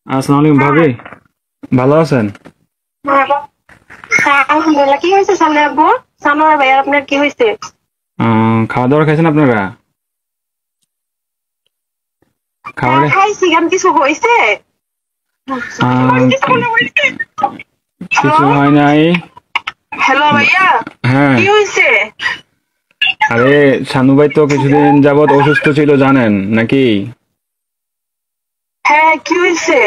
আসসালামু আলাইকুম ভাবি, ভালো আছেন? হ্যাঁ, আলহামদুলিল্লাহ। কি হয়েছে সামনে আব্বু? সানোয়ার ভাই, আর আপনার কি হয়েছে? খাওয়া দাওয়া খাইছেন আপনারা? হ্যাঁ, খাবারে খাইছি। কেন কিছু হয়েছে? কিছু হয় নাই। হ্যালো ভাইয়া, হ্যাঁ, কি হয়েছে? আরে শানু ভাই তো কিছুদিন যাবত অসুস্থ ছিল জানেন নাকি? হ্যাঁ, কি হয়েছে?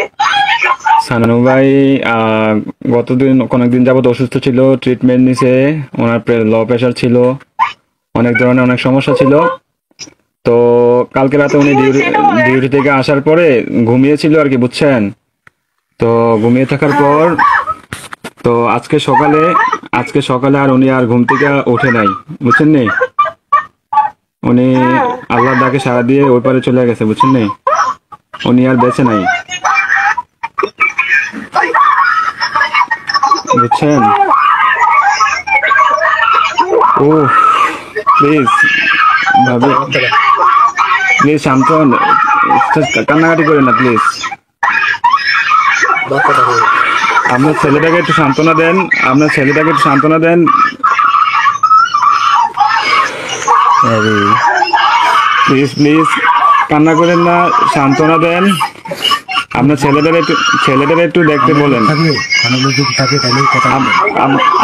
শানু ভাই অনেকদিন যাবত অসুস্থ ছিল, ট্রিটমেন্ট নিছে। ওনার লো প্রেশার ছিল, অনেক ধরনের অনেক সমস্যা ছিল। তো কালকে রাতে কি উনি হয়েছে এটা বলেন? ডিউটি থেকে আসার পরে ঘুমিয়েছিল আর কি, বুঝছেন? তো ঘুমিয়ে থাকার পর তো আজকে সকালে আর উনি আর ঘুম থেকে ওঠে নাই, বুঝছেন নি? উনি হ্যাঁ। আল্লাহর ডাকে সাড়া দিয়ে ওই পারে চলে গেছে, বুঝছেন নি? উনি আর বেঁচে নাই, বুঝছেন? ও প্লিজ ভাবি, প্লিজ শান্ত হন, কান্নাকাটি করেন না প্লিজ। আপনার ছেলেটাকে একটু সান্ত্বনা দেন, আপনার ছেলেটাকে একটু সান্ত্বনা দেন। প্লিজ প্লিজ কান্না করেন না, সান্ত্বনা দেন। আপনার ছেলেদের একটু দেখতে বলেন।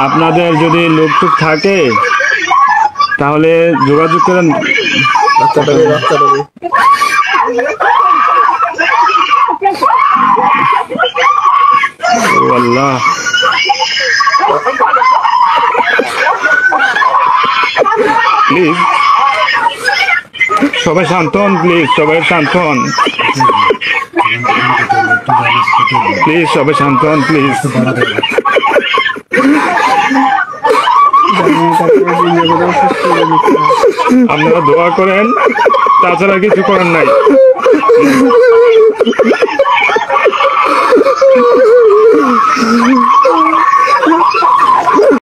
আপনাদের যদি লোকটুক থাকে তাহলে যোগাযোগ করেন। ও আল্লাহ, প্লিজ সবাই শান্ত হন, প্লিজ সবাই শান্ত হন, প্লিজ সবাই শান্ত হন, প্লিজ। আপনারা দোয়া করেন, তাছাড়া কিছু করার নাই।